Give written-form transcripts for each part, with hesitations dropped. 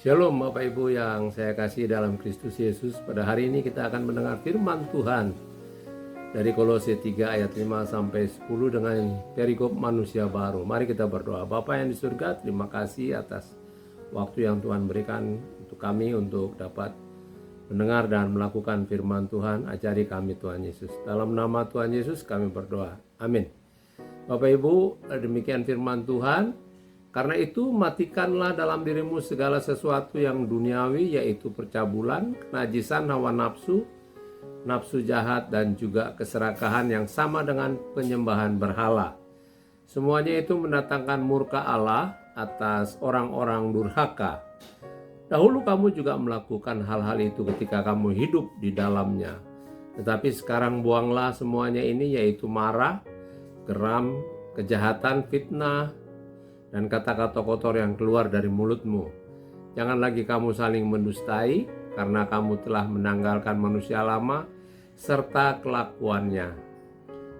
Shalom Bapak Ibu yang saya kasih dalam Kristus Yesus. Pada hari ini kita akan mendengar firman Tuhan dari Kolose 3 ayat 5 sampai 10 dengan perikop manusia baru. Mari kita berdoa. Bapa yang di surga, terima kasih atas waktu yang Tuhan berikan untuk kami untuk dapat mendengar dan melakukan firman Tuhan. Ajari kami Tuhan Yesus. Dalam nama Tuhan Yesus kami berdoa. Amin. Bapak Ibu, demikian firman Tuhan. Karena itu matikanlah dalam dirimu segala sesuatu yang duniawi, yaitu percabulan, kenajisan hawa nafsu, nafsu jahat, dan juga keserakahan yang sama dengan penyembahan berhala. Semuanya itu mendatangkan murka Allah atas orang-orang durhaka. Dahulu kamu juga melakukan hal-hal itu ketika kamu hidup di dalamnya. Tetapi sekarang buanglah semuanya ini, yaitu marah, geram, kejahatan, fitnah, dan kata-kata kotor yang keluar dari mulutmu. Jangan lagi kamu saling mendustai, karena kamu telah menanggalkan manusia lama serta kelakuannya,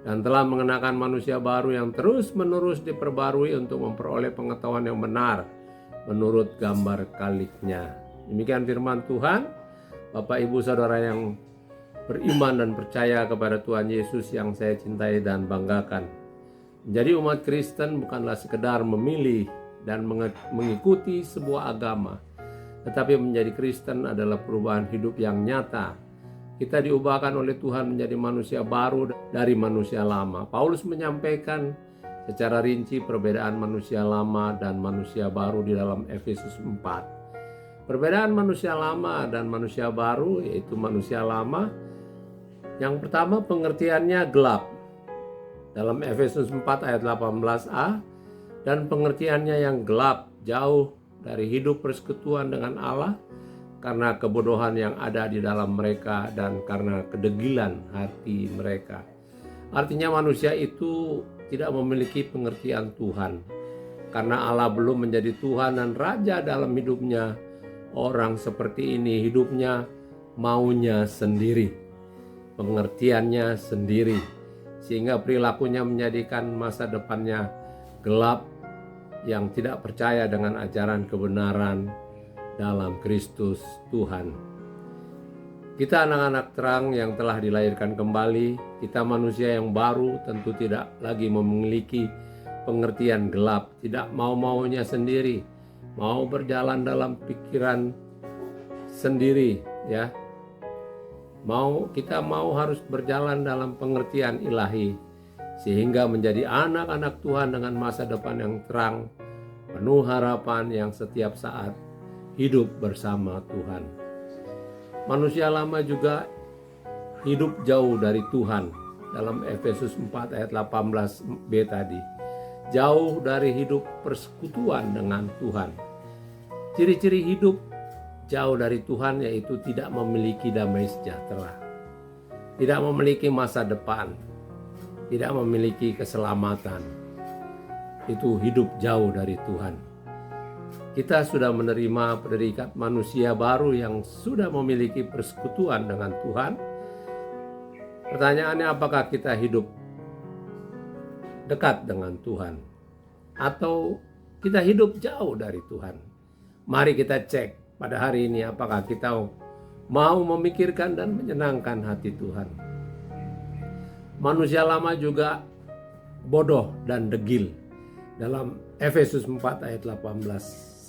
dan telah mengenakan manusia baru yang terus-menerus diperbarui untuk memperoleh pengetahuan yang benar menurut gambar kaliknya. Demikian firman Tuhan. Bapak, Ibu, Saudara yang beriman dan percaya kepada Tuhan Yesus yang saya cintai dan banggakan. Menjadi umat Kristen bukanlah sekedar memilih dan mengikuti sebuah agama, tetapi menjadi Kristen adalah perubahan hidup yang nyata. Kita diubahkan oleh Tuhan menjadi manusia baru dari manusia lama. Paulus menyampaikan secara rinci perbedaan manusia lama dan manusia baru di dalam Efesus 4. Perbedaan manusia lama dan manusia baru, yaitu manusia lama, yang pertama pengertiannya gelap dalam Efesus 4 ayat 18a, dan pengertiannya yang gelap, jauh dari hidup persekutuan dengan Allah karena kebodohan yang ada di dalam mereka dan karena kedegilan hati mereka. Artinya manusia itu tidak memiliki pengertian Tuhan. Karena Allah belum menjadi Tuhan dan Raja dalam hidupnya, orang seperti ini hidupnya maunya sendiri, pengertiannya sendiri, sehingga perilakunya menjadikan masa depannya gelap, yang tidak percaya dengan ajaran kebenaran dalam Kristus Tuhan. Kita anak-anak terang yang telah dilahirkan kembali, kita manusia yang baru tentu tidak lagi memiliki pengertian gelap, tidak mau-maunya sendiri, mau berjalan dalam pikiran sendiri, ya. Kita mau harus berjalan dalam pengertian ilahi, sehingga menjadi anak-anak Tuhan dengan masa depan yang terang, penuh harapan yang setiap saat hidup bersama Tuhan. Manusia lama juga hidup jauh dari Tuhan dalam Efesus 4 ayat 18b tadi. Jauh dari hidup persekutuan dengan Tuhan. Ciri-ciri hidup jauh dari Tuhan yaitu tidak memiliki damai sejahtera, tidak memiliki masa depan, tidak memiliki keselamatan. Itu hidup jauh dari Tuhan. Kita sudah menerima predikat manusia baru yang sudah memiliki persekutuan dengan Tuhan. Pertanyaannya, apakah kita hidup dekat dengan Tuhan atau kita hidup jauh dari Tuhan? Mari kita cek pada hari ini, apakah kita mau memikirkan dan menyenangkan hati Tuhan. Manusia lama juga bodoh dan degil dalam Efesus 4 ayat 18c.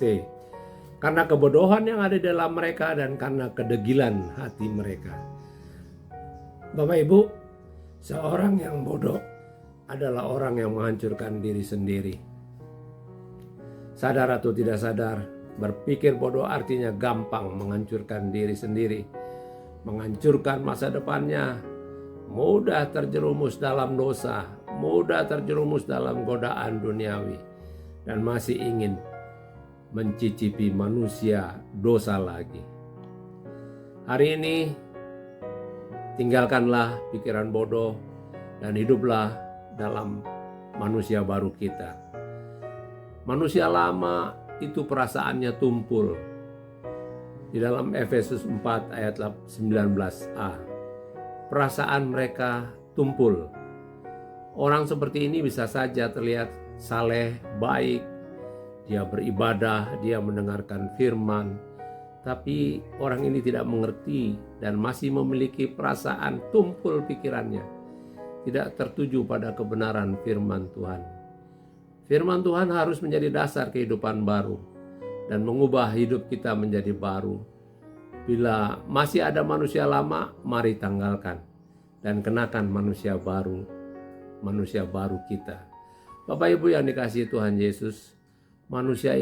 Karena kebodohan yang ada dalam mereka dan karena kedegilan hati mereka. Bapak Ibu, seorang yang bodoh adalah orang yang menghancurkan diri sendiri. Sadar atau tidak sadar, berpikir bodoh artinya gampang menghancurkan diri sendiri, menghancurkan masa depannya, mudah terjerumus dalam dosa, mudah terjerumus dalam godaan duniawi, dan masih ingin mencicipi manusia dosa lagi. Hari ini, tinggalkanlah pikiran bodoh dan hiduplah dalam manusia baru kita. Manusia lama itu perasaannya tumpul. Di dalam Efesus 4 ayat 19a, perasaan mereka tumpul. Orang seperti ini bisa saja terlihat saleh, baik, dia beribadah, dia mendengarkan firman, tapi orang ini tidak mengerti dan masih memiliki perasaan tumpul pikirannya, tidak tertuju pada kebenaran firman Tuhan. Firman Tuhan harus menjadi dasar kehidupan baru dan mengubah hidup kita menjadi baru. Bila masih ada manusia lama, mari tanggalkan dan kenakan manusia baru kita. Bapak Ibu yang dikasihi Tuhan Yesus, manusia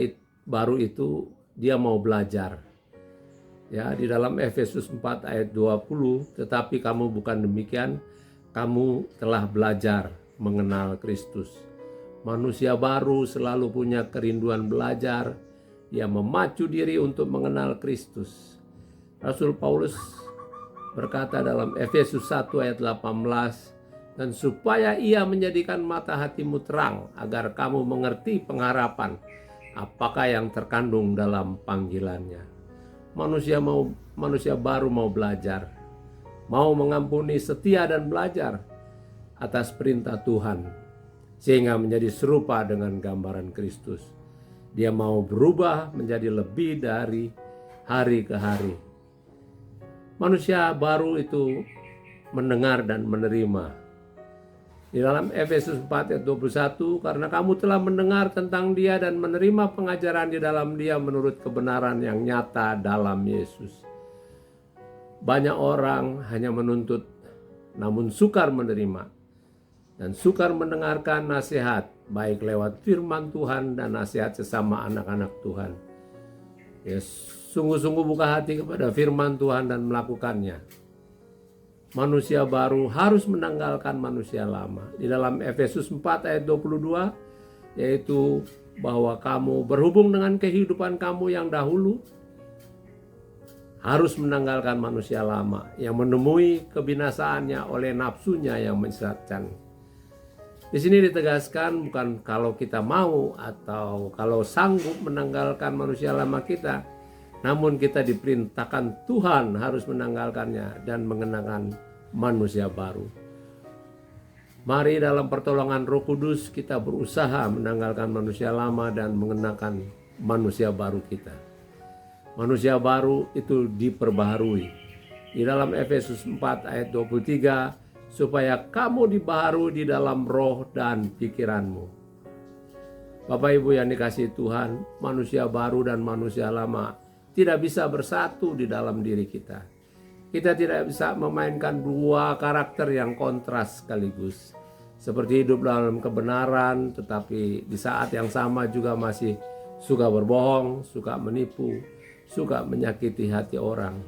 baru itu dia mau belajar. Ya, di dalam Efesus 4 ayat 20, tetapi kamu bukan demikian, kamu telah belajar mengenal Kristus. Manusia baru selalu punya kerinduan belajar, dia memacu diri untuk mengenal Kristus. Rasul Paulus berkata dalam Efesus 1 ayat 18, dan supaya ia menjadikan mata hatimu terang, agar kamu mengerti pengharapan apakah yang terkandung dalam panggilannya. Manusia baru mau belajar, mau mengampuni, setia dan belajar atas perintah Tuhan, sehingga menjadi serupa dengan gambaran Kristus. Dia mau berubah menjadi lebih dari hari ke hari. Manusia baru itu mendengar dan menerima. Di dalam Efesus 4 ayat 21, karena kamu telah mendengar tentang dia dan menerima pengajaran di dalam dia menurut kebenaran yang nyata dalam Yesus. Banyak orang hanya menuntut namun sukar menerima dan sukar mendengarkan nasihat, baik lewat firman Tuhan dan nasihat sesama anak-anak Tuhan. Ya, sungguh-sungguh buka hati kepada firman Tuhan dan melakukannya. Manusia baru harus menanggalkan manusia lama. Di dalam Efesus 4 ayat 22, yaitu bahwa kamu berhubung dengan kehidupan kamu yang dahulu, harus menanggalkan manusia lama yang menemui kebinasaannya oleh nafsunya yang menyesatkan. Di sini ditegaskan bukan kalau kita mau atau kalau sanggup menanggalkan manusia lama kita, namun kita diperintahkan Tuhan harus menanggalkannya dan mengenakan manusia baru. Mari dalam pertolongan Roh Kudus kita berusaha menanggalkan manusia lama dan mengenakan manusia baru kita. Manusia baru itu diperbaharui. Di dalam Efesus 4 ayat 23, supaya kamu dibaharui di dalam roh dan pikiranmu. Bapak Ibu yang dikasihi Tuhan, manusia baru dan manusia lama tidak bisa bersatu di dalam diri kita. Kita tidak bisa memainkan dua karakter yang kontras sekaligus. Seperti hidup dalam kebenaran, tetapi di saat yang sama juga masih suka berbohong, suka menipu, suka menyakiti hati orang.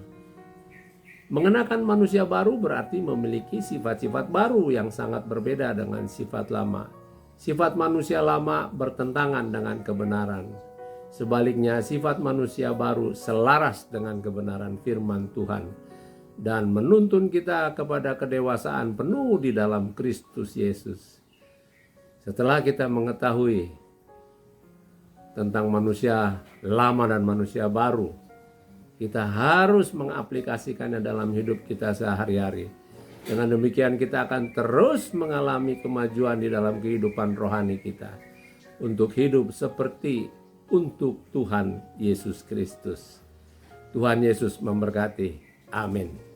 Mengenakan manusia baru berarti memiliki sifat-sifat baru yang sangat berbeda dengan sifat lama. Sifat manusia lama bertentangan dengan kebenaran. Sebaliknya, sifat manusia baru selaras dengan kebenaran firman Tuhan dan menuntun kita kepada kedewasaan penuh di dalam Kristus Yesus. Setelah kita mengetahui tentang manusia lama dan manusia baru, kita harus mengaplikasikannya dalam hidup kita sehari-hari. Dengan demikian kita akan terus mengalami kemajuan di dalam kehidupan rohani kita untuk hidup seperti untuk Tuhan Yesus Kristus. Tuhan Yesus memberkati. Amin.